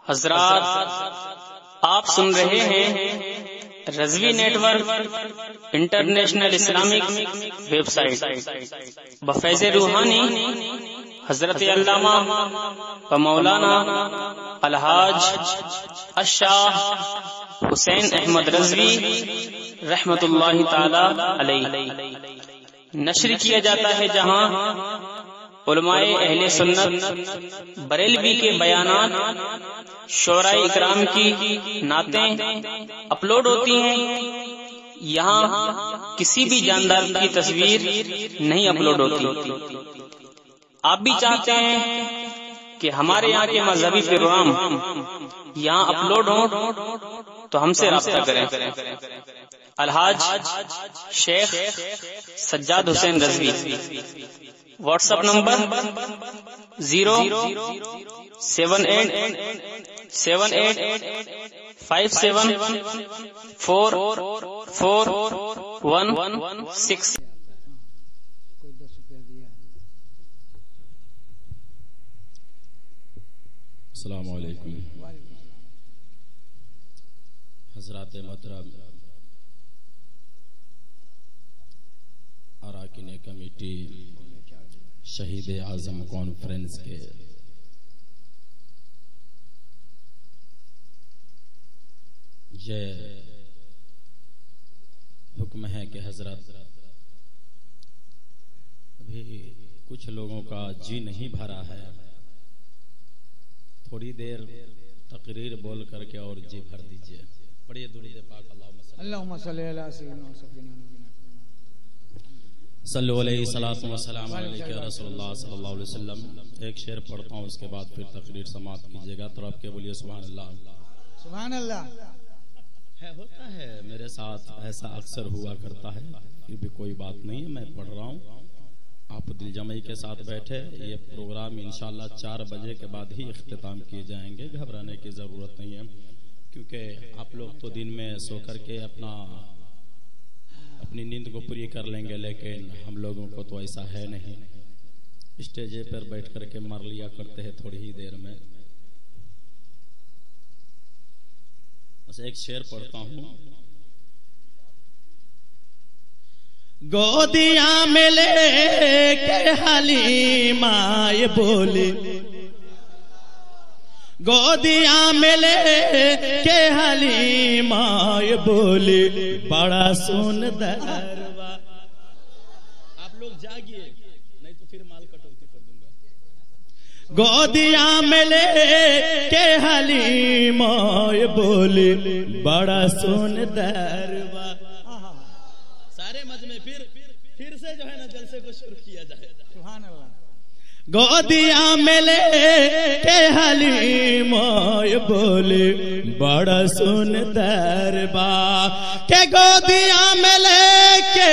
हजरात, आप सुन रहे हैं Razvi network international Islamic website बफैज़ रूहानी हजरत अल्लामा व मौलाना अलहाज अशाह हुसैन अहमद रज़वी रहमतुल्लाहि ताला अलैहि नश्र किया जाता है, जहां उलमाए अहले सुन्नत बरेलवी के बयानात शोराए इकराम की नातें अपलोड होती हैं। यहाँ किसी भी जानदार की तस्वीर नहीं अपलोड होती। आप भी चाहते हैं कि हमारे यहाँ के मजहबी प्रोग्राम यहाँ अपलोड हो तो हमसे राब्ता करें। Alhaj Sheikh Sajjad Hussain Razvi, WhatsApp number 07878574416। अस्सलामु अलैकुम हज़रात मोहतरम, अराकीन कमेटी शहीद आज़म कॉन्फ्रेंस के ये हुक्म है कि हजरत, अभी कुछ लोगों का जी नहीं भरा है, थोड़ी देर तकरीर बोल करके और जी भर दीजिए। पढ़िए दुरूद पाक, अल्लाहुम्मा सल्ली अला सय्यिदिना सल्लल्लाहु अलैहि वसल्लम अलैहि रसूलुल्लाह सल्लल्लाहु अलैहि वसल्लम। एक शेर पढ़ता हूँ, उसके बाद फिर तकरीर समाप्त कीजिएगा। तरफ के बोलिए सुभान अल्लाह। सुभान अल्लाह। है होता है मेरे साथ, ऐसा अक्सर हुआ करता है, फिर भी कोई बात नहीं है, मैं पढ़ रहा हूँ। आप दिल जमाई के साथ बैठे। ये प्रोग्राम इंशाल्लाह 4 बजे के बाद ही इख्तिताम किए जाएंगे, घबराने की जरूरत नहीं है, क्योंकि आप लोग तो दिन में सो करके अपनी नींद को पूरी कर लेंगे, लेकिन हम लोगों को तो ऐसा है नहीं। स्टेज पर बैठ करके मर लिया करते हैं थोड़ी ही देर में। बस एक शेर पढ़ता हूँ। गोदिया में लेके हलीमा ये बोले, गोदिया में लेके हलीमा ये बोले, बड़ा सुंदर। आप लोग जागिए, नहीं तो फिर माल कटौती कर दूंगा। गोदिया में लेके हलीमा ये बोले, बड़ा सुंदर। सारे मजमे फिर से जो है ना जलसे को शुरू किया जाए। सुभान अल्लाह। गोदिया में लेके हलीमा ये बोले, बड़ा सुंदर बा के गोदिया में लेके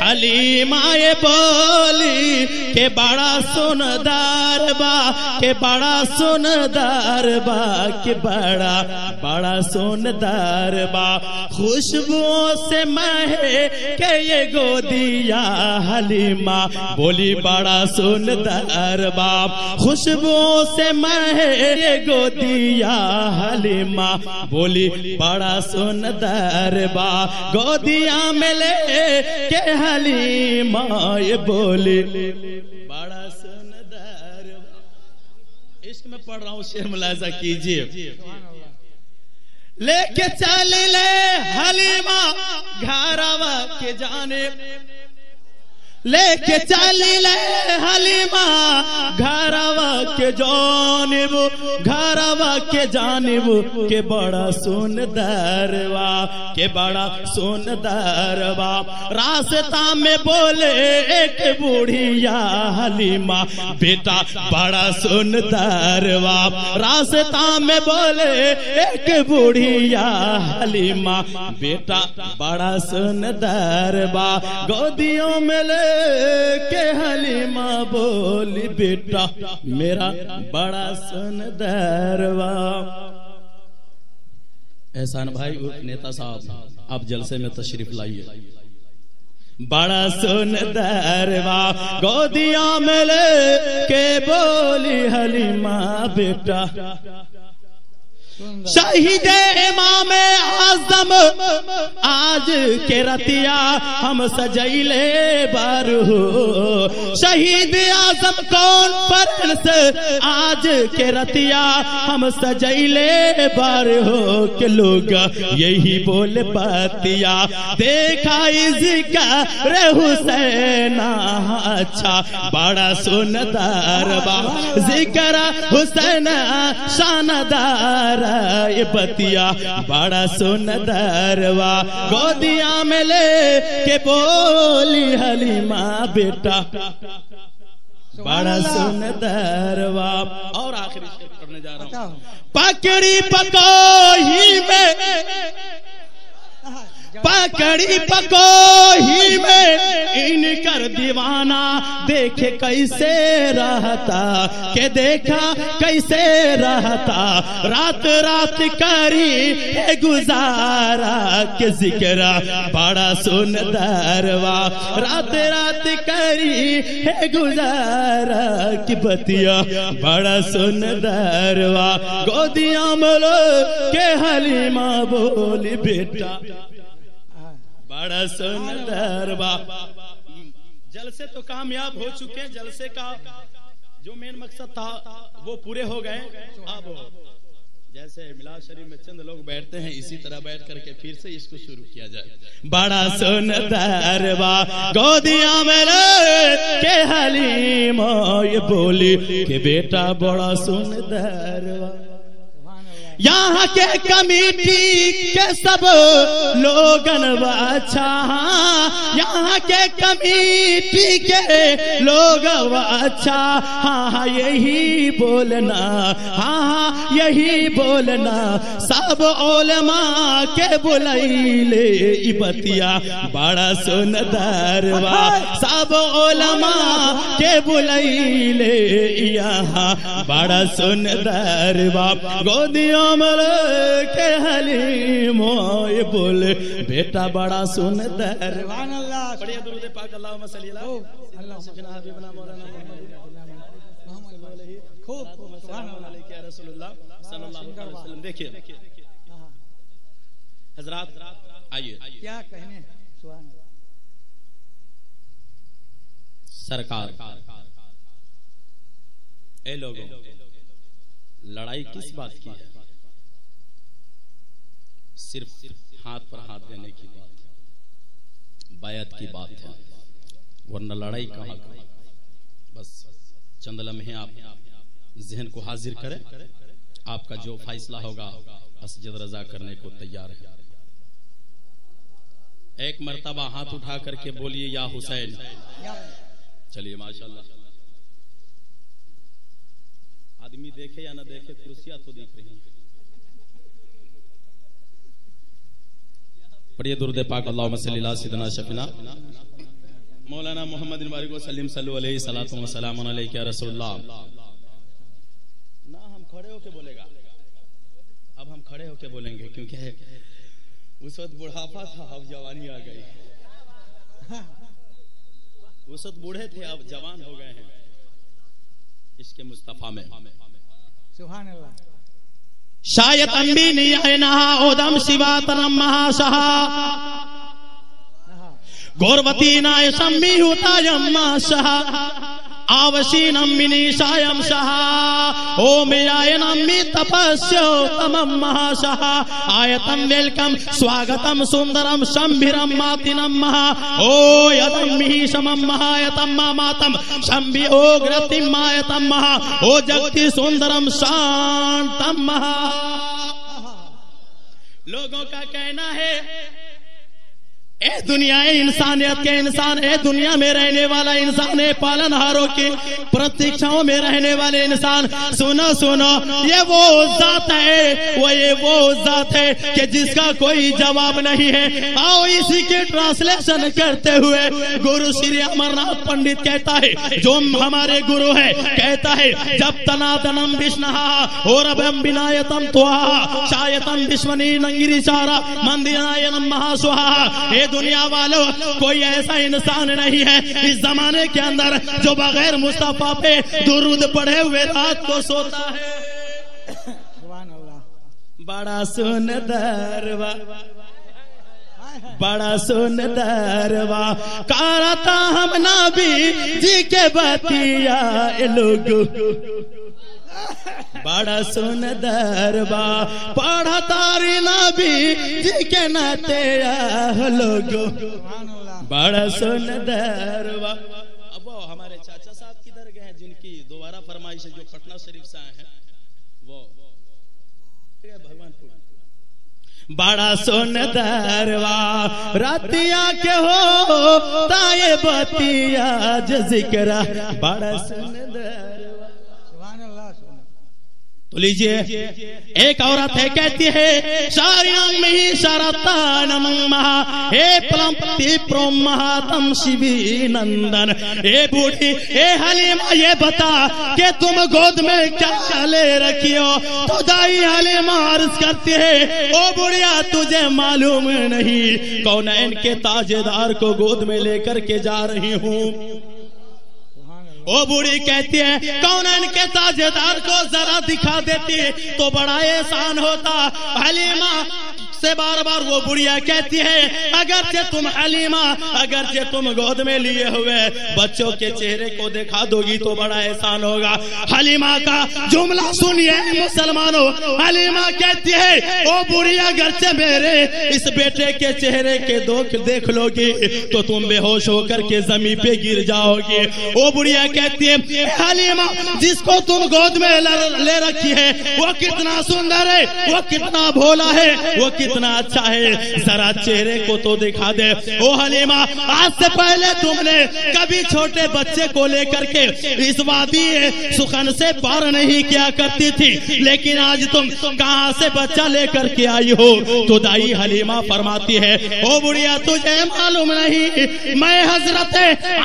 हलीमा ये बोली के बड़ा सुंदर बा, के बड़ा सुंदर बा, के बड़ा सुंदर बा। खुशबुओं से महके के ये गोदिया हलीमा बोली, बड़ा सुंदर बाप। खुशबुओं से महके गोदिया हलीमा बोली, बड़ा सुंदर बा। गोदिया में लेके हलीमा ये बोली, बड़ा सुंदर। इश्क में पढ़ रहा हूँ, शेर मुलाजा कीजिए। लेके चल ले हलीमा घरवा के जाने, लेके चल ले हलीमा घरवा के जानिब, घरवा के जानिब के बड़ा सुंदर बा, के बड़ा सुंदर बा। रास्ता में बोले एक बुढ़िया हलीमा, बेटा बड़ा सुंदर बा। रास्ता में बोले एक बुढ़िया हलीमा, बेटा बड़ा सुंदर बा। गोदियों में ले के हलीमा बोली, बेटा मेरा बड़ा सुंदर बा। एहसान भाई उर्फ नेता साहब, आप जलसे में तशरीफ लाइए। बड़ा सुंदर बा गोदिया में ले के बोली हलीमा, बेटा शहीद इमाम आजम आज के रतिया हम सजैले बार हो। शहीद आजम कॉन्फ्रेंस आज के रतिया हम सजैले बार हो के लोग यही बोल पातिया देखा ज़िक्र हुसैन अच्छा बड़ा सुनदार बा ज़िक्र हुसैन शानदार ये बतिया बड़ा सुनदारवा गोदिया में ले के बोली हलीमा बेटा बड़ा सुनदारवा। और आखिरी शेर पढ़ने जा रहा हूँ। पकड़ी पकोही में पकड़ी पकोही में इनकर दीवाना देखे कैसे रहता के देखा कैसे रहता रात रात करी है गुजारा के जिक्र बड़ा सुनदारवा रात रात करी है गुजारा की बतिया बड़ा सुनदारवा गोदिया मलो के हलीमा बोली बेटा बड़ा सुंदरवा। जलसे तो कामयाब हो चुके हैं, जलसे का जो मेन मकसद था वो पूरे हो गए। अब जैसे मिलाद शरीफ में चंद लोग बैठते हैं इसी तरह बैठ करके फिर से इसको शुरू किया जाए। बड़ा सुंदरवा गोदिया में के हलीमा ये बोली के बेटा बड़ा सुंदरवा। यहाँ के कमेटी के सब लोगन अच्छा यहाँ के कमेटी के लोग अच्छा हाँ यही बोलना हाँ यही बोलना सब उलमा के बुलैले बतिया बड़ा सुनदारवा सब उलमा के बुलैले यहाँ बड़ा सुनदारवा गोदिया के हलीमो ये बोले बेटा बड़ा सुंदर। बढ़िया दुरूद पाक अल्लाहुम्मा सल्ली अला सय्यिदना हबीबना मौलाना खूब सुभान अल्लाह के रसूलुल्लाह सल्लल्लाहु अलैहि वसल्लम। देखिए हजरात आइए क्या कहने सुभान अल्लाह। सरकार ए लोगों लड़ाई किस बात की है? सिर्फ हाथ पर हाथ देने की बात है, बायत की बात है, वरना लड़ाई कहाँ का। बस चंद लम्हे आप जहन को हाजिर करें, आपका जो फैसला होगा असजद रजा करने को तैयार है। एक मर्तबा हाथ उठा करके बोलिए या हुसैन। चलिए माशाल्लाह। आदमी देखे या ना देखे कुर्सियां तो दिख रही हैं। पढ़िए दुरूद पाक अल्लाहुम्मा सल्ली अला सय्यिदना शफीना मौलाना मोहम्मद बारिक वसल्लम सल्लल्लाहु अलैहि सलातो व सलाम अलैका या रसूलुल्लाह। ना हम खड़े होके बोलेगा, अब हम खड़े होके बोलेंगे क्योंकि उस वक्त बुढ़ापा था अब जवानी आ गई। उस वक्त बूढ़े थे अब जवान हो गए हैं इसके मुस्तफा में। सुभान अल्लाह। शायद अम्बी नियना ओदम शिवातरम महाशहा गोरवती नाय सम्मी होता यम्मा शहा आवशीनम मिनीशायम शहा ओम यायनम्मी तपस्यो तमम महाशहा आयतम वेलकम स्वागतम सुंदरम शंभिरम मातिनम महा ओ यदम मिहिशमम महायतम मातम शंभि ओ ग्रतिम मायतम महा ओ जगति सुंदरम शांतम महा। लोगों का कहना है ए दुनिया इंसानियत के इंसान, ए दुनिया में रहने वाला इंसान, ए पालनहारों की प्रतीक्षाओं में रहने वाले इंसान, सुनो सुनो ये वो जात है, वो जात है कि जिसका कोई जवाब नहीं है। आओ इसी की ट्रांसलेशन करते हुए गुरु श्री अमरनाथ पंडित कहता है, जो हमारे गुरु है, कहता है जब तनातनम विष्णहा और अभम विनायतम त्वा शायतम विश्वनी नंगिरी चारा मंदिरायनम महास्वाहा। दुनिया वालों कोई ऐसा इंसान नहीं है इस जमाने के अंदर जो बगैर मुस्तफा पे दुरूद पढ़े हुए रात को सोता है। सुभान अल्लाह। बड़ा सुंदरवा बड़ा सुंदरवा करता हम नबी जी के बतिया लोग बड़ा सुंदरवा पढ़ा तारी नबी जी के नाते लोग बड़ा सुंदरवा। अब वो हमारे चाचा साहब किधर गए हैं जिनकी दोबारा फरमाइश है, जो पटना शरीफ से आए हैं, वो भगवानपुर। बड़ा सुंदरवा रातिया के हो ताये बतिया जिक्र बड़ा सुंदरवा। तो लीजिए, एक औरत है कहती है शारियांग में ही शरतान महा हे प्लम्पति प्रोमहातम शिवी नंदन। ए बूढ़ी ए हलीमा ये बता कि तुम गोद में क्या ले रखी हो? तो दाई हलीमा अर्ज करती है ओ बुढ़िया तुझे मालूम नहीं कौन इनके ताजेदार को गोद में लेकर के जा रही हूँ। ओ बूढ़ी कहती है कौन इनके ताजेदार को जरा दिखा देती तो बड़ा एहसान होता। हलीमा से बार बार वो बुढ़िया कहती है अगरचे तुम हलीमा अगरचे तुम गोद में लिए हुए बच्चों के चेहरे को दिखा दोगी तो बड़ा एहसान होगा। हलीमा का जुमला सुनिए मुसलमानों। हलीमा कहती है ओ बुढ़िया अगरचे मेरे इस बेटे के चेहरे के देख लोगी तो तुम बेहोश होकर के जमीन पे गिर जाओगी। ओ बुढ़िया कहती है हलीमा जिसको तुम गोद में ले रखी है वो कितना सुंदर है, वो कितना भोला है, वो कितना अच्छा है, जरा चेहरे को तो दिखा दे। ओ हलीमा आज से पहले तुमने कभी छोटे बच्चे को लेकर के इस वादी सुखन से पार नहीं किया करती थी, लेकिन आज तुम कहां से बच्चा लेकर के आई हो? तो दाई हलीमा फरमाती है ओ बुढ़िया तुझे मालूम नहीं मैं हजरत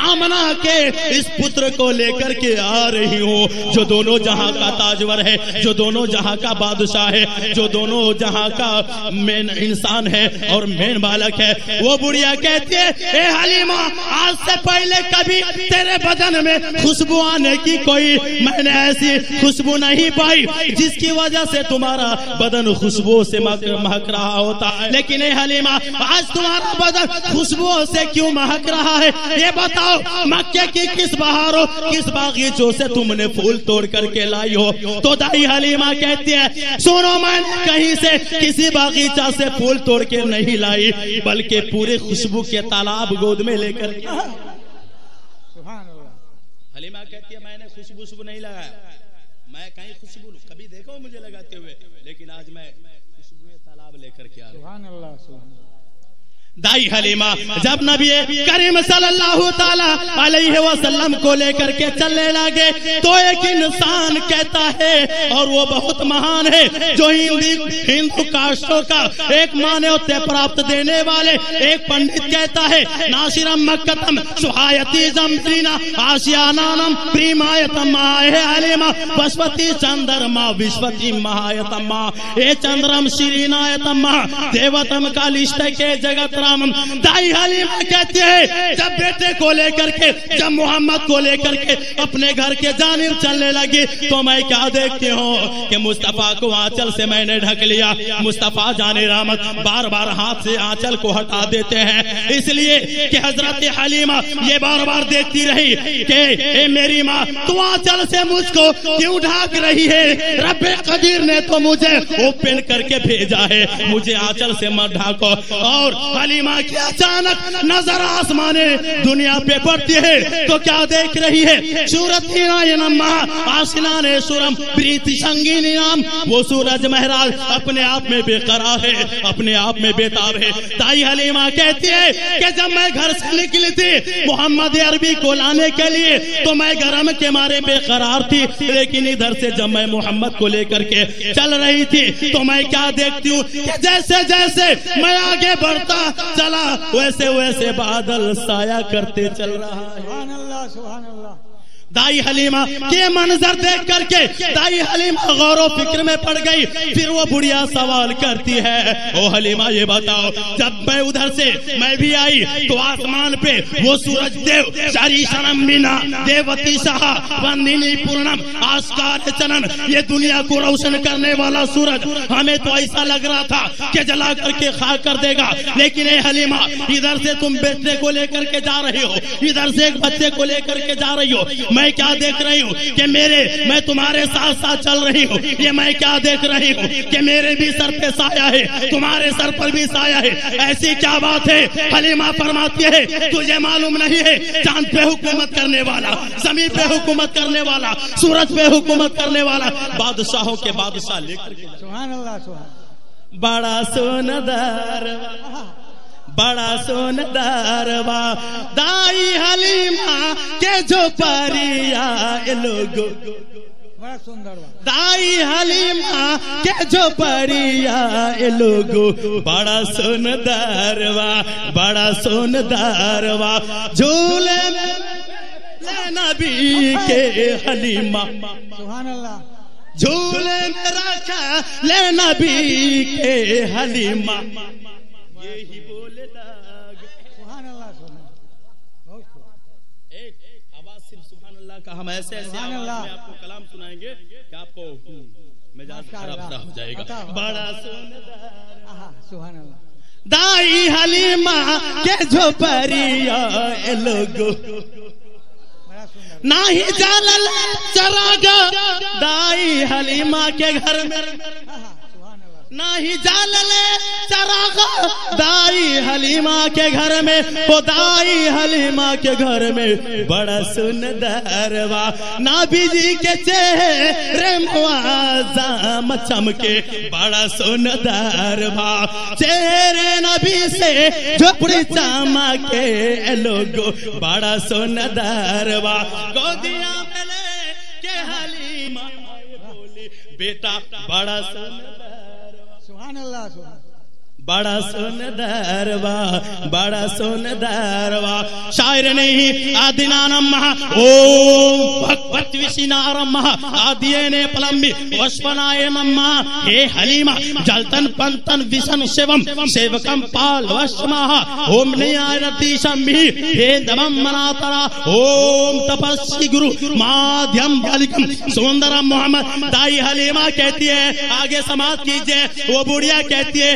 आमना के इस पुत्र को लेकर के आ रही हूँ जो दोनों जहां का ताजवर है, जो दोनों जहां का बादशाह है, जो दोनों जहां का मेन इंसान है और मेन बालक है। वो बुढ़िया कहती है ए हलीमा आज से पहले कभी तेरे बदन में खुशबू आने की कोई मैंने ऐसी खुशबू नहीं पाई जिसकी वजह से तुम्हारा बदन खुशबू से महक रहा होता है, लेकिन ए हलीमा आज तुम्हारा बदन खुशबू से क्यों महक रहा है? ये बताओ मक्के की किस बहारों किस बागीचों से तुमने फूल तोड़ करके लाई हो? तो दाई हलीमा कहती है सुनो मैंने कहीं से किसी बागीचा से फूल तोड़ के नहीं लाई बल्कि पूरे खुशबू के तालाब गोद में लेकर। हलीमा कहती है मैंने खुशबू नहीं लगाया, मैं कहीं खुशबू कभी देखो मुझे लगाते हुए, लेकिन आज मैं खुशबू तालाब लेकर के आ रहा हूं। दाई हलीमा जब नबी करीम सल्लल्लाहु ताला अलैहि वसल्लम को लेकर के चलने लगे तो एक इंसान कहता है और वो बहुत महान है जो हिंदू कास्टों का एक मान्यता प्राप्त देने वाले एक पंडित कहता है नासिरम मक्कतम सुहायती जमरीना आशियानानम प्रीमायतम है हलीमा पशुपति चंद्रमा विश्वती महायतम ए चंद्रम श्रीनायतम देवतम का लिष्ट के जगत दाई हलीमा कहते हैं जब बेटे को लेकर के जब मोहम्मद को लेकर के अपने घर के जानिब चलने लगी तो मैं क्या देखती हूँ कि मुस्तफा को आंचल से मैंने ढक लिया। मुस्तफा जाने रहमत बार बार हाथ से आंचल को हटा देते हैं इसलिए कि हजरत हलीमा ये बार बार देखती रही कि ए मेरी माँ तू आंचल से मुझको क्यों ढक रही है? रब्बे कदीर ने तो मुझे ओपन करके भेजा है, मुझे आंचल से मत ढाको। और हलीमा की अचानक नजर आसमाने दुनिया पे पड़ती है तो क्या देख रही है? सूरत आसिनाने सुरम प्रीति संगीनी नाम वो सूरज महराज अपने आप में बेकरार है, अपने आप में बेताब है। ताई हलीमा कहती है कि जब मैं घर से निकली थी मोहम्मद अरबी को लाने के लिए तो मैं गरम के मारे बेकरार थी, लेकिन इधर से जब मैं मोहम्मद को लेकर के चल रही थी तो मैं क्या देखती हूँ कि जैसे जैसे मैं आगे बढ़ता चला वैसे वैसे बादल साया करते चल रहा है। सुभान अल्लाह सुभान अल्लाह। दाई हलीमा के मंजर देख करके दाई हलीमा गौर फिक्र में पड़ गई। फिर वो बुढ़िया सवाल करती है, ओ हलीमा ये बताओ, जब मैं उधर से मैं भी आई तो आसमान पे वो सूरज देव शारी शनम बिना देवती सहा वंदिनी पूर्णम आस्कार चनन, ये दुनिया को रोशन करने वाला सूरज हमें तो ऐसा लग रहा था कि जला करके खाक कर देगा। लेकिन ए हलीमा, इधर से तुम बेटे को लेकर के जा रही हो, इधर से एक बच्चे को लेकर के जा रही हो, मैं क्या देख रही हूँ कि मैं तुम्हारे साथ साथ चल रही हूँ। ये मैं क्या देख रही हूँ कि मेरे भी सर पे साया है, तुम्हारे सर पर भी साया है। ऐसी क्या बात है? हलीमा फरमाती है, तुझे मालूम नहीं है, चांद पे हुकूमत करने वाला, जमीन पे हुकूमत करने वाला, सूरज पे हुकूमत करने वाला, बादशाहों के बादशाह लेकर के सुभान अल्लाह, सुभान, बड़ा सोनदार, बड़ा सोनदारवा दाई हलीमा के जो परिया लोगो, बड़ा सुंदर दाई हलीमा के जो परिया लोगो, बड़ा सोनदारवा, बड़ा सोनदारवा झूले में नबी के हलीमा, सुभान अल्लाह, झूले में रखा ले नबी के हलीमा, यही बोले लाग सुभान अल्लाह, सुभान, एक आवाज सिर्फ सुभान अल्लाह का। हम ऐसे ऐसे आवाज में आपको कलाम सुनाएंगे कि आपको मिजाज खराब हो जाएगा। बड़ा सुभान अल्लाह दाई हलीमा के जो परिया लोगो, नाही जलल चरागा दाई हलीमा के घर में, नाही जालले चरागा दाई हलीमा के घर में, वो दाई हलीमा के घर में बड़ा सुंदरवा नबी जी के चेहरे मुआज़्ज़म चमके, बड़ा सुंदरवा चेहरे नबी से झोपड़ी चमके लोगो, बड़ा सुंदरवा गोदिया में लेके हलीमा बोली बेटा बड़ा सुंदर, सुभान अल्लाह, सुभान, बड़ा सुंदरवा, बड़ा सुंदरवा। शायर नहीं आदिनानम ओम भगवत विशिनारम आदियने पलम्बी वस्पनाय नम्मा, हे हलीमा जलतन पंतन विषम शिवम सेवकम पाल वस्मा, ओम नियारतीशम भी हे दमम मनातरा, ओम तपस्वी गुरु माध्यम बालिकम सुंदरम मोहम्मद। दाई हलीमा कहती है, आगे समाप्त कीजिए, वो बुढ़िया कहती है,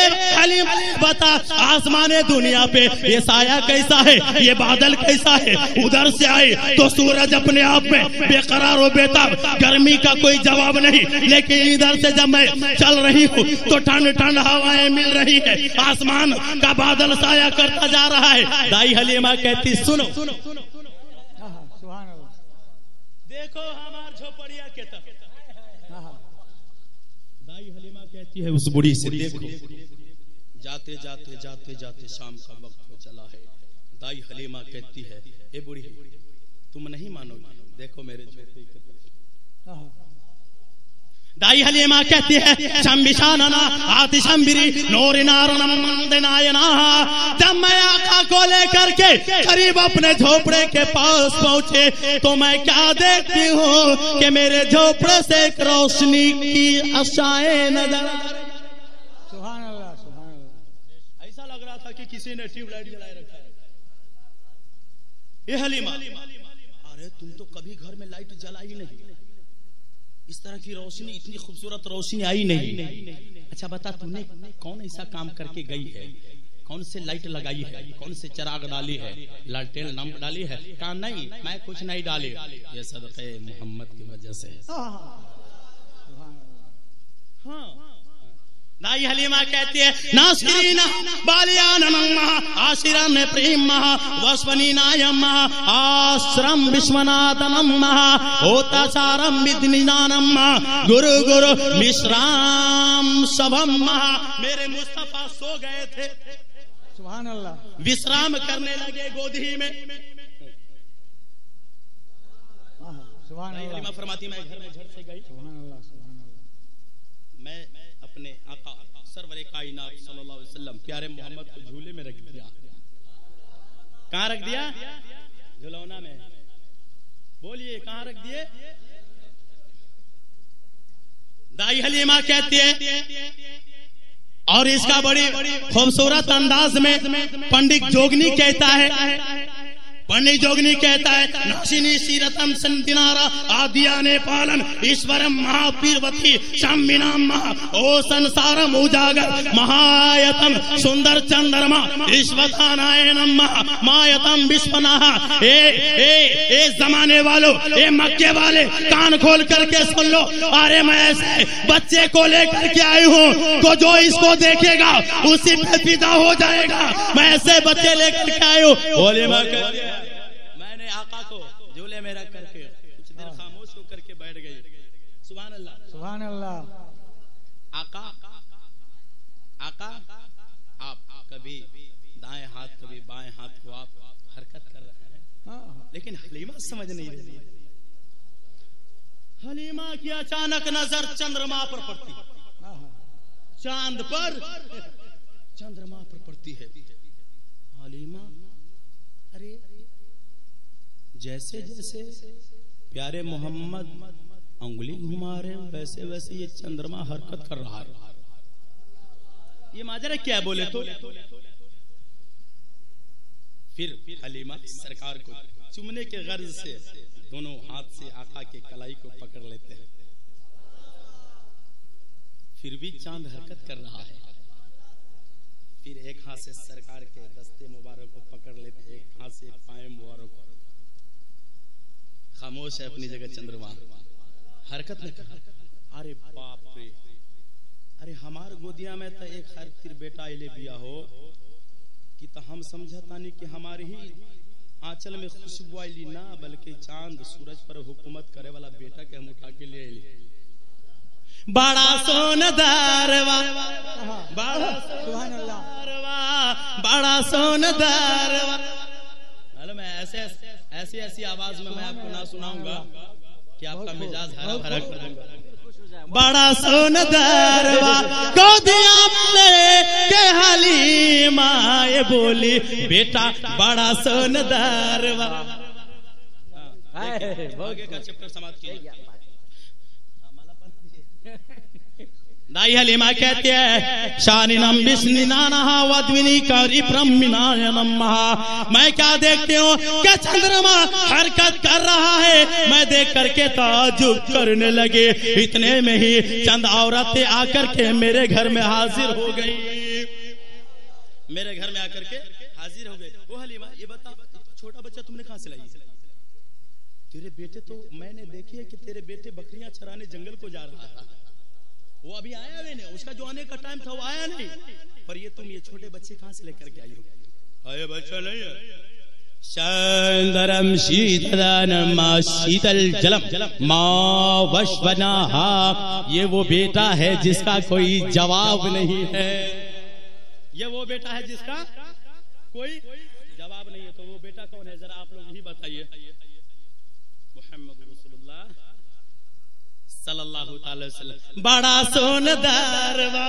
हलीमा बता आसमाने दुनिया पे ये साया कैसा है, ये बादल कैसा है, उधर से आए तो सूरज अपने आप में बेकरार हो बेताब, गर्मी का कोई जवाब नहीं, लेकिन इधर से जब मैं चल रही हूँ तो ठंड ठंड हवाएं मिल रही है, आसमान का बादल साया करता जा रहा है। दाई हलीमा कहती सुनो, देखो हमार झोपड़िया के तरफ। दाई हलीमा कहती है उस बुढ़ी से, देखो जाते जाते जाते जाते शाम का वक्त हो चला है। दाई हलीमा कहती है, ए बुढ़ी तुम नहीं मानोगी, देखो मेरे झोपड़ी की तरफ। दाई हलीमा कहती है, शंबिशानना आतिशंबिरी नोरिनारनम मंदनायना, जब मैं आका को लेकर के करीब अपने झोपड़े के पास पहुंचे तो मैं क्या देखती हूँ कि मेरे झोपड़े से एक रोशनी की आशाएं नजर, सुभान अल्लाह, ऐसा लग रहा था कि किसी ने ट्यूबलाइट जलाए रखा है। ये हलीमा, अरे तुम तो कभी घर में लाइट जलाई नहीं, इस तरह की रोशनी, इतनी खूबसूरत रोशनी आई नहीं। अच्छा बता, तूने कौन ऐसा काम करके गई है, कौन से लाइट लगाई है, कौन से चिराग डाली है, लालटेन लैंप डाली है? कहा नहीं, मैं कुछ नहीं डाली, ये सदक़े मोहम्मद की वजह से। हाँ, दाई हलीमा कहती है, नास्किरीना बालियानम्मा आशिरम प्रेम्मा वस्वनीनायम्मा आश्रम विश्वनाथनम्मा ओतासारम विद्निनानम्मा गुरु गुरु विश्राम सबम्मा। मेरे मुस्तफा सो गए थे, सुभान अल्लाह, विश्राम करने लगे गोदी में। सुभान अल्लाह। हलीमा फरमाती, मैं घर में झट से गई, सुभान अल्लाह, सुभान अल्लाह, मैं अपने आका सरवरे कायनात सल्लल्लाहु अलैहि वसल्लम प्यारे मोहम्मद को झूले में रख दिया। कहाँ रख दिया? झुलौना में। बोलिए कहां रख दिए? दाई हलीमा कहती है, और इसका बड़ी खूबसूरत अंदाज में पंडित जोगनी कहता है, पंडित जोगनी कहता है, नासिनी सीरतम संदिनारा आदियाने पालन ईश्वरम महापीरवती शम्मिनाम महा ओ संसारम उजागर महायतम सुंदर चंद्रमा ईश्वतानायनम महा मायतम विश्वनाहा। ए जमाने वालों, ए मक्के वाले, कान खोल करके सुन लो। अरे मैं ऐसे बच्चे को लेकर के आई हूँ को जो इसको देखेगा उसी पे फिदा हो जाएगा। मैं ऐसे बच्चे लेकर के आई हूँ। मैंने आका को झूले में रख करके कुछ देर खामोश होकर के बैठ गई। सुभान अल्लाह, सुभान अल्लाह। आका आप कभी दाएं हाथ कभी बाएं हाथ को आप हरकत कर रहे हैं, लेकिन हलीमा समझ नहीं रही। हलीमा की अचानक नजर चंद्रमा पर पड़ती, चांद पर चंद्रमा पर पड़ती है। हलीमा अरे जैसे जैसे प्यारे मोहम्मद उंगली घुमा रहे हैं वैसे वैसे ये चंद्रमा हरकत कर रहा है। ये माजरा क्या बोले तो फिर हलीमा सरकार को चुमने के गर्ज से दोनों हाथ से आका के कलाई को पकड़ लेते हैं। फिर भी चांद हरकत कर रहा है। फिर एक हाथ से सरकार के दस्ते मुबारक को पकड़ लेते हैं, एक हाथ से पाए मुबारक को। खामोश है अपनी जगह चंद्रमा, हरकत न कर। अरे बाप रे, अरे हमार गोदिया में तो एक हर तिर बेटा इले बिया हो कि तो हम समझता नहीं कि हमारे ही आंचल में खुशबू आईली ना, बल्कि चांद सूरज पर हुकूमत करे वाला बेटा के हम उठा के ले आईली। बड़ा सोनदारवा, बड़ा सोनदारवा, बड़ा सोनदारवा। हेलो, मैं ऐसी आवाज में मैं आपको ना सुनाऊंगा कि आपका मिजाज हरा भरा कर दूंगा। बड़ा सोनदारवा गोदिया में के हलीमा ये बोली बेटा बड़ा सोनदारवा। आगे का चैप्टर समाप्त किया। दाई हलीमा कहते हैं शानिनम विष्णुनानहा वद्विनी करी ब्रह्मिनायनम महा। मैं क्या देखती हूँ क्या चंद्रमा हरकत कर रहा है। मैं देख करके ताज्जुब करने लगे। इतने में ही चंद औरतें आकर के मेरे घर में हाजिर हो गई। मेरे घर में आकर के हाजिर हो गई। ओ हलीमा ये बता, छोटा बच्चा तुमने कहाँ से लाई? तेरे बेटे तो मैंने देखी है कि तेरे बेटे बकरियां चराने जंगल को जा रहा था, वो अभी आया भी नहीं, उसका जो आने का टाइम था वो आया नहीं। पर ये तुम ये छोटे बच्चे कहां से लेकर के आई हो? अरे बच्चा नहीं है। सुंदरम शीतलम शीतल जलम मां वश्वनाहा। ये वो बेटा है जिसका कोई जवाब नहीं है। ये वो बेटा है जिसका कोई जवाब नहीं है। तो वो बेटा कौन है जरा आप लोग ही बताइए। सल्लल्लाहु अलैहि वसल्लम। बड़ा सोनदारवा,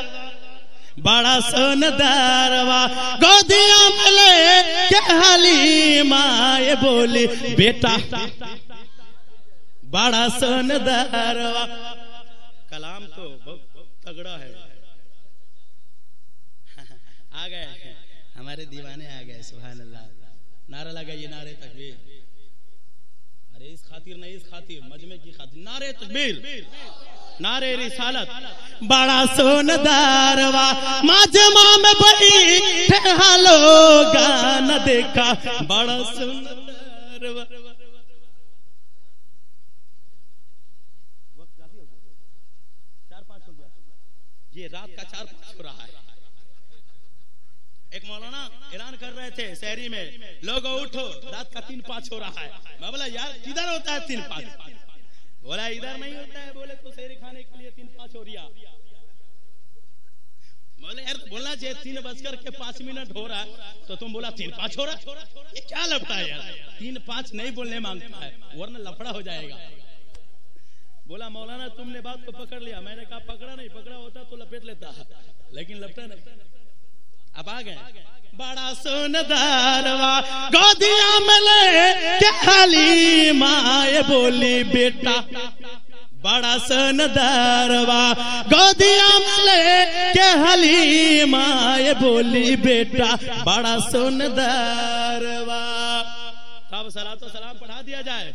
बड़ा सोनदारवा गोदिया में ले के हलीमा ये बोली बेटा बड़ा सोनदारवा। कलाम तो बहुत तगड़ा है। आ गए हमारे दीवाने आ गए। सुभान अल्लाह। नारा लगाइए, नारे तकबीर। इस खातिर नहीं, इस खातिर मजमे की खातिर नारे तकबीर, नारे रिसालत। बड़ा सोनदारवा मजमा में बैठे हालो गाना देखा बड़ा सोनदारवा। वक्त काफी हो गया, 4-5 हो गया। ये रात का 4-5 हो रहा है। एक मौलाना ऐलान कर रहे थे शहरी में, लोगो उठो रात का 3-5 हो रहा है। मैं बोला यार किधर होता है 3-5? बोला इधर नहीं होता है। बोले तो शहरी खाने के लिए 3-5 हो रहा। बोले यार बोलना चाहिए 3:05 हो रहा है, तो तुम बोला 3-5 हो रहा। ये क्या लफड़ा है यार? 3-5 नहीं बोलने मांगता है वरना लफड़ा हो जाएगा। बोला मौलाना तुमने बात को पकड़ लिया। मैंने कहा पकड़ा नहीं, पकड़ा होता तो लपेट लेता, लेकिन लपटा नहीं। अब आ गए। बड़ा सुनदारवा गोदिया में ले के हलीमा ये बोली बेटा, बड़ा सुनदारवा गोदिया में ले के हलीमा ये बोली बेटा, बड़ा सुनदारवा। तब सलातो सलाम पढ़ा दिया जाए।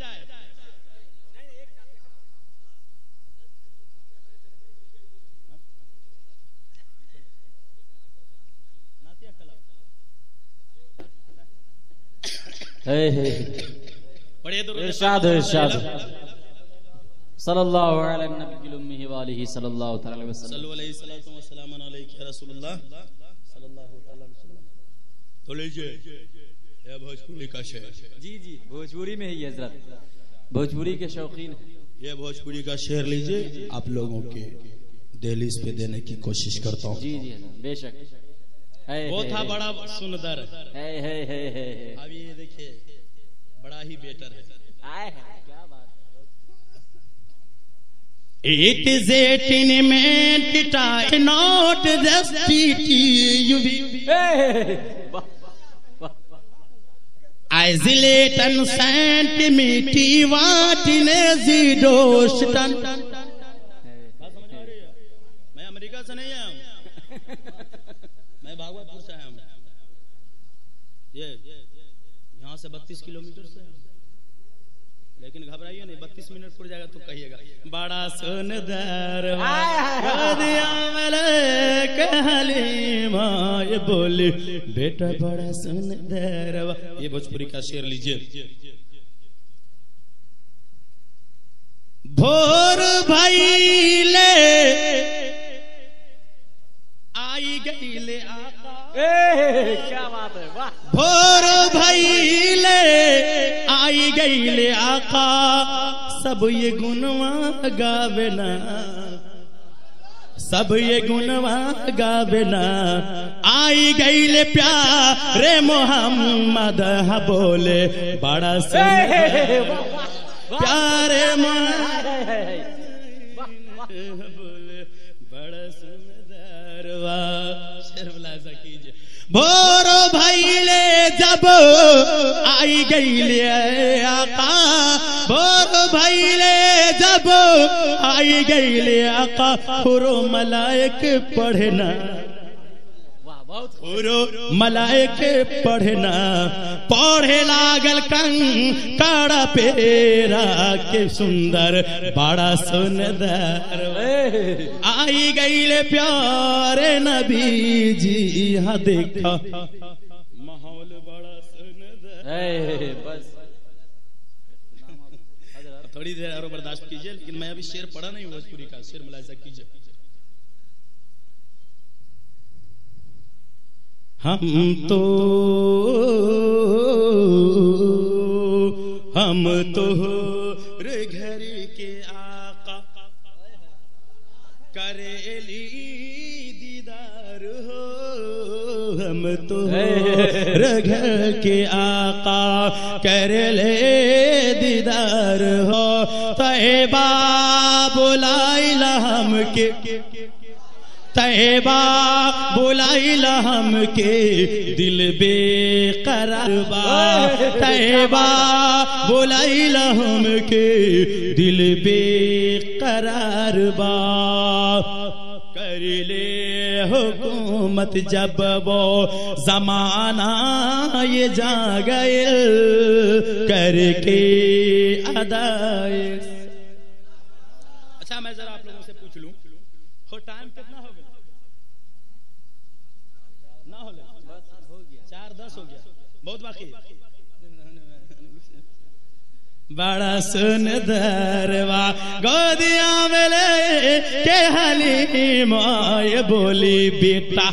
इरशाद इरशाद सल्लल्लाहु अलैहि नबी उम्मी व आलिहि सल्लल्लाहु अलैहि वसल्लम सल्लल्लाहु अलैहि सल्लल्लाहु वसल्लम अलैहि रसूलुल्लाह सल्लल्लाहु अलैहि वसल्लम। तो लीजिए ये भोजपुरी का शेर। जी जी भोजपुरी में ही हजरत, भोजपुरी के शौकीन है। ये भोजपुरी का शेर लीजिए, आप लोगों के दहलीज पे देने की कोशिश करता हूँ। जी जी बेशक। वो था बड़ा सुंदर है। अब ये देखिए बड़ा ही बेटर है। क्या बात। It is 18 not just isolate and centimeter what in a zidostan। मैं अमेरिका से नहीं आया हूँ, मैं भागवतपुर से आया हूँ। ये यहाँ से 32 किलोमीटर से, लेकिन घबराइए नहीं, 32 मिनट पूरा जाएगा तो कहिएगा। बड़ा सुंदर ये बोले बेटा, बड़ा सुंदर। ये भोजपुरी का शेर लीजिए। भोर भइले आई गईले आका। क्या बात है, वाह। भोर भइले आई गईले आका, सब ये गुणवा गावेना, सब ये गुणवा गावेना। आई गईले प्यारे मोहम्मद बोले बड़ा प्यारे बोले बड़ा सुंदरवा। शेर मुलाजा कीजिए। भोर भइले जब आई गईले आका, भोर भइले जब आई गईले आका, हुरो मलाइक पढ़ना, हुरो मलाइक पढ़ना। पढ़े लागल कंकड़ पेरा के सुंदर बड़ा सुंदर। आई गईले प्यारे नबी जी, हाँ देखा माहौल बड़ा सुंदर। बस थोड़ी देर और बर्दाश्त कीजिए, लेकिन मैं अभी शेर पढ़ा नहीं भोजपुरी का। शेर मुलाजा कीजिए। हम तो रे घर के आका, करेली दीदार हो। हम तो रे घर के आका, करेले दीदार हो। तैबा बुलाइला हमके, तैबा बुलाइला हमके, दिल बेकरार बा। तैबा बुलाइला हमके, दिल बेकरार बा। कर ले हुकूमत जब वो जमाना ये जा गए, करके अदाए। अच्छा मैं जरा आप लोगों से पूछ लूं, हो टाइम कितना हो गया? ना हो गया 4:10 हो गया, बहुत बाकी। बड़ा सुंदरवा गोदिया में ले के हलीमा ये बोली बेटा।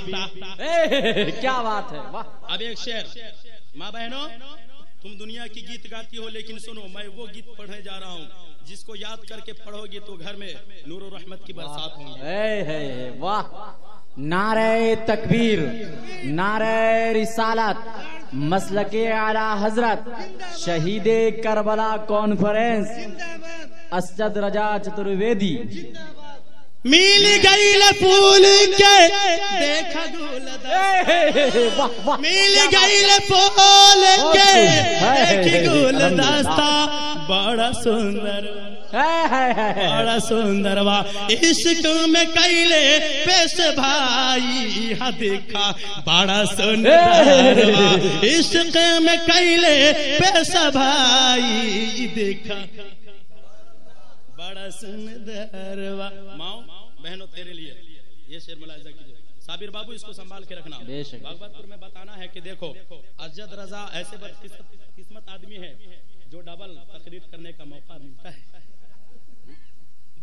क्या बात है, वाह। अब एक शेर, माँ बहनों तुम दुनिया की गीत गाती हो, लेकिन सुनो मैं वो गीत पढ़ने जा रहा हूँ जिसको याद करके पढ़ोगे तो घर में नूर और रहमत की बरसात होगी। वाह। नारे तकबीर, नारे रिसालत, मसलके आला हजरत, शहीदे करबला कॉन्फ्रेंस, असद रजा चतुर्वेदी, मिल गई फूल के देखा गुलदस्ता, मिल गई फूल के देखी गुलदस्ता, बड़ा सुंदर बड़ा सुंदर वा इश्क में कैले पेश भाई हा देखा, बड़ा सुंदर वा इश्क में कैले पेश भाई देखा, बड़ा सुंदर वा। माओ बहनों तेरे लिए ये शेर मुलाहिजा कीजिए। साबिर बाबू इसको संभाल के रखना। भागवतपुर में बताना है कि देखो अजद रजा ऐसे किस्मत आदमी है जो डबल तकरीर करने का मौका मिलता है,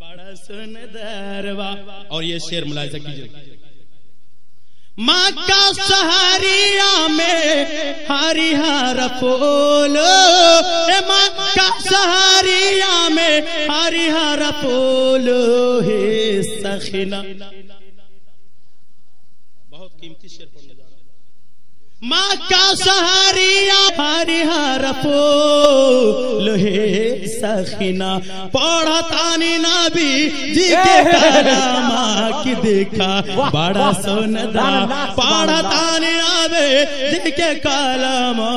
बड़ा सुंदर वा। और ये शेर मुलाहिजा कीजिए। मक्का सहरिया में हरिहर फूल, मक्का सहरिया में हरिहर फूल हे सखीना। बहुत कीमती शेर पढ़ने जा रहा हूं। मक्का सहरिया हरिहर फूल हे सखीना, पढ़तानी नबी जी के कलामा की देखा, बड़ा सुंदर पढ़तानी नबी जी के कलामा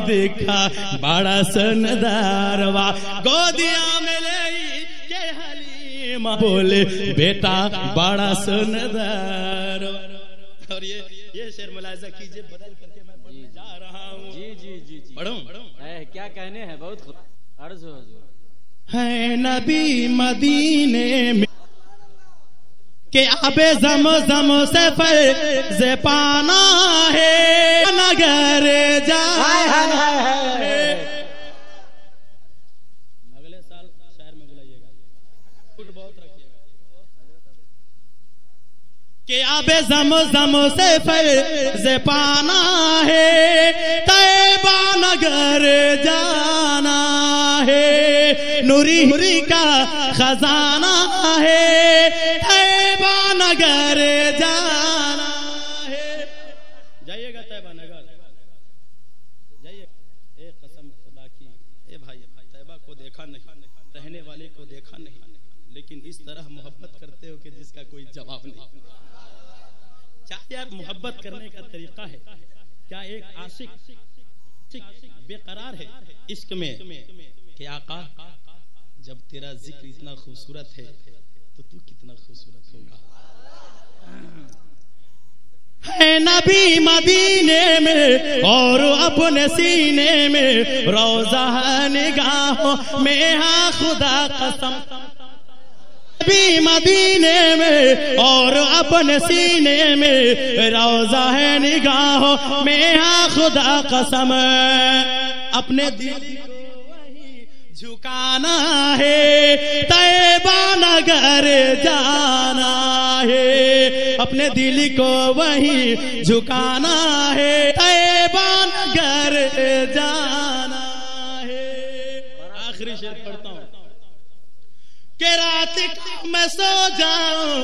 देखा, बड़ा सुंदर वा। गोदिया में ले के हलीमा बोले बेटा बड़ा सुंदर। और ये शेर मुलाहिजा कीजिए, बदल करके मैं पढ़ने जा रहा हूँ। जी जी जी जी पढ़ो क्या कहने हैं, बहुत अर्ज हो है नबी मदीने में के आबे ज़म-ज़म से फैज़ पाना है, नगर जा अगले साल शहर में बुलाइएगा, फुट बहुत रखिएगा। के आबे ज़म-ज़म से फैज़ पाना है, तैबा नगर जाना है, नूरी हुरी का खजाना है, तैबा नगर जाना है। जाइएगा तैबा नगर, जाइए। एक कसम खुदा की, ए भाई तैबा को देखा नहीं, रहने वाले को देखा नहीं, लेकिन इस तरह मोहब्बत करते हो कि जिसका कोई जवाब नहीं। क्या यार मोहब्बत करने का तरीका है क्या? एक आशिक बेकरार है इश्क में कि आका जब तेरा जिक्र इतना खूबसूरत है तो तू कितना खूबसूरत होगा। है नबी मदीने में और अपने सीने में रोज़ा है निगाहों में, हाँ खुदा कसम। नबी मदीने में और अपने सीने में रोज़ा है निगाहों में, हाँ खुदा कसम। अपने दिल झुकाना है, तैबा नगर जाना है, अपने दिल को वही झुकाना है, तैबा नगर जाना है। आखिरी शेर पढ़ता हूँ कि रात को मैं सो जाऊं,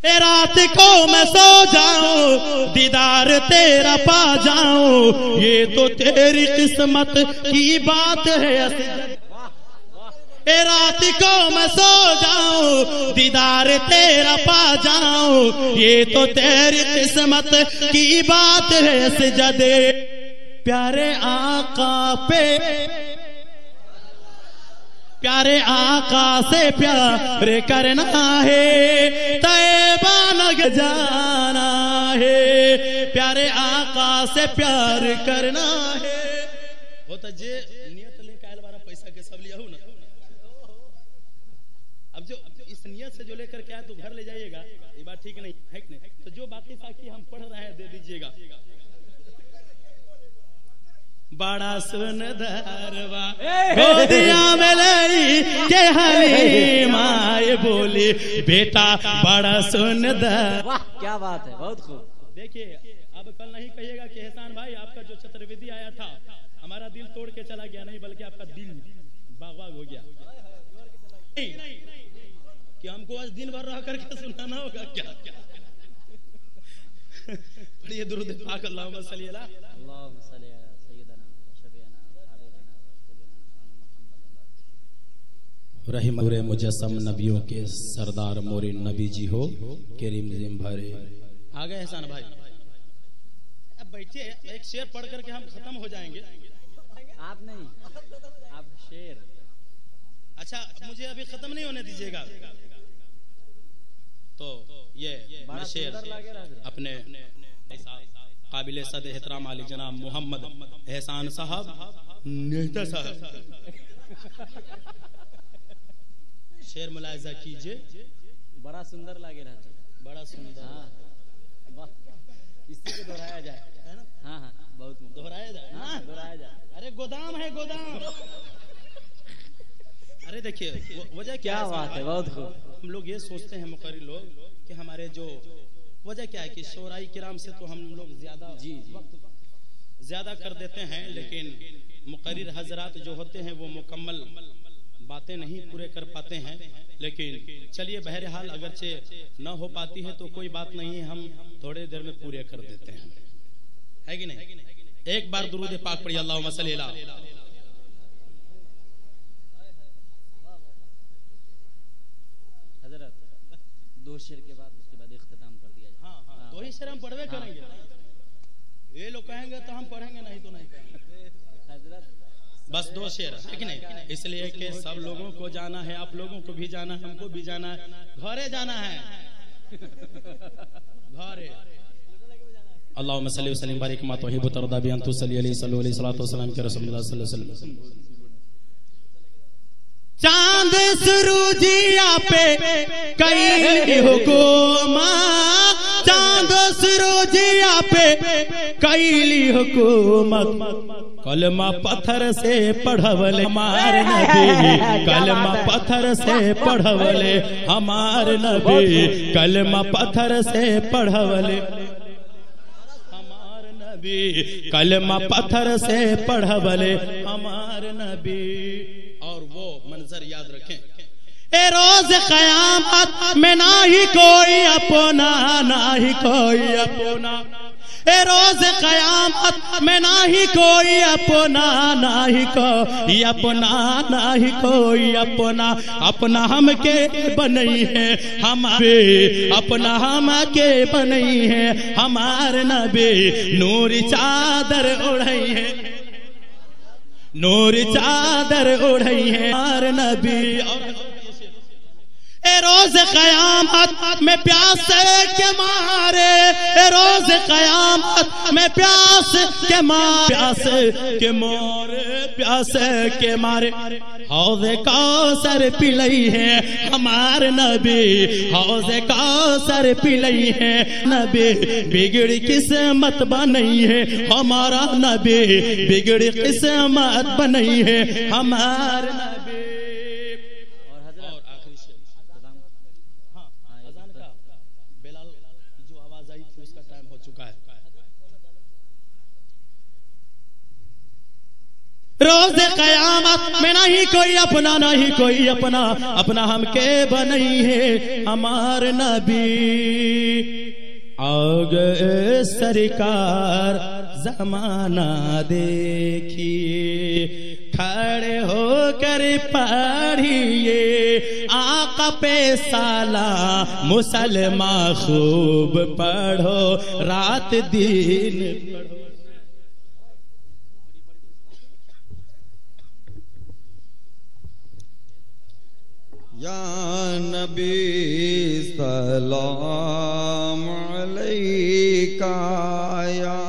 रात को मैं सो जाऊं, दीदार तेरा पा जाऊं, ये तो तेरी किस्मत की बात है। रात को मैं सो जाऊं, दीदार तेरा पा जाऊं, ये तो तेरी किस्मत की बात है। सजदे प्यारे आका पे, प्यारे आका से प्यार करना है, तैबा नगर जाना है, प्यारे आका से प्यार करना है। वो तो जे नियत लेके आयल बारा पैसा के सब लिया हो ना, अब जो इस नियत से जो लेकर के आए तो घर ले जाइएगा, ये बात ठीक नहीं है कि नहीं? तो जो बाकी साकी हम पढ़ रहे हैं दे दीजिएगा। बड़ा सुंदर वा गोदिया में लाई के हलीमा बोली बेटा बड़ा सुंदर। वाह क्या बात है, बहुत खूब। देखिए अब कल नहीं कहिएगा कि एहसान भाई आपका जो चतुर्वेदी आया था हमारा दिल तोड़ के चला गया, नहीं बल्कि आपका दिल बाग हो गया। कि हमको आज दिन भर रह करके सुनाना होगा क्या? पढ़िए दुरूद पाक अल्लाहुम्मा सल्ली अला रहीम मुजस्सम नबियों के सरदार मोरी नबी जी हो करीम जिम भरे। आ गए एहसान भाई, अब बैठिए, एक शेर पढ़ करके हम खत्म हो जाएंगे। आप नहीं, आप शेर। अच्छा, मुझे अभी खत्म नहीं होने दीजिएगा। तो ये शेर अपने काबिल सद एहतराम आली जनाब मोहम्मद एहसान साहब नेता साहब शेर मुलाहिजा कीजिए। बड़ा सुंदर लागे रहा, बड़ा सुंदर। हाँ, इसी को दोहराया जाए, है ना? हाँ हाँ, बहुत दोहराया जाए, हाँ, दोहराया जाए। अरे गोदाम है गोदाम। अरे देखिए वजह क्या बात है, बहुत खूब। हम लोग ये सोचते हैं मुकर्री लोग कि हमारे जो वजह क्या है कि शोराई किराम से तो हम लोग ज्यादा कर देते हैं, लेकिन मुकर्रिर हजरात जो होते हैं वो मुकम्मल बातें नहीं पूरे कर पाते हैं। लेकिन चलिए बहरहाल अगरचे न हो पाती है तो कोई बात नहीं है, हम थोड़े देर में पूरे कर देते हैं, है कि नहीं? एक बार दुरूद पाक पढ़िए, अल्लाहुम्मा सल्ली अला। हजरत दो शेर के बाद उसके बाद इख्तिताम कर दिया जाए। हाँ हाँ, दो ही शेर हम पढ़वे करेंगे। ये लोग कहेंगे तो हम पढ़ेंगे, नहीं तो नहीं कहेंगे। हजरत बस दो शेर, है कि नहीं? इसलिए कि सब लोगों को जाना है, आप लोगों को भी जाना है, हमको भी जाना है, घरे जाना है, घरे। अल्लाहुम्मा सल्ली व सल्लिम बारिक मा तुहिब्बु तरदा बि अन तुसल्ली अलैहि सल्लल्लाहु अलैहि के रसूलुल्लाह सल्लल्लाहु अलैहि वसल्लम। चांद सुरूजिया पे कई हुकुमा, चांद सुरूजिया पे कई हुकूमत, कलमा पत्थर से पढ़वले हमार नबी, कलमा पत्थर से पढ़वले हमार नबी, कलमा पत्थर से पढ़वले हमार नबी, कलमा पत्थर से पढ़वले हमार नबी। और वो मंजर याद रखें, ए रोज क़यामत में ना ही कोई अपना, ना ही कोई अपना, ए रोज क़यामत में ना ही कोई अपना, ना ही कोई अपना, ना ही कोई अपना, अपना हम के बनई है हमारे, अपना हम के बनई है हमार नबी, नूरी चादर ओढ़ई है, नूरी चादर ओढ़ई है हमार नबी। ए रोज क़यामत में प्यास के मारे, ए रोज क़यामत में प्यास के मारे, प्यास के मारे, प्यास के मारे हौज़े कौसर पिलई है हमार नबी, हौज़े कौसर पिलई है नबी, बिगड़ी किस्मत बनई है हमारा नबी, बिगड़ी किस्मत बनई है हमार नबी। रोज क़यामत में नहीं कोई अपना, नहीं कोई अपना, अपना हम के बनई है हमार नबी। आगे सरकार जमाना देखिए, खड़े होकर पढ़िए, आका पे साला मुसलमान खूब पढ़ो, रात दिन पढ़ो। या नबी सलाम अलैका, या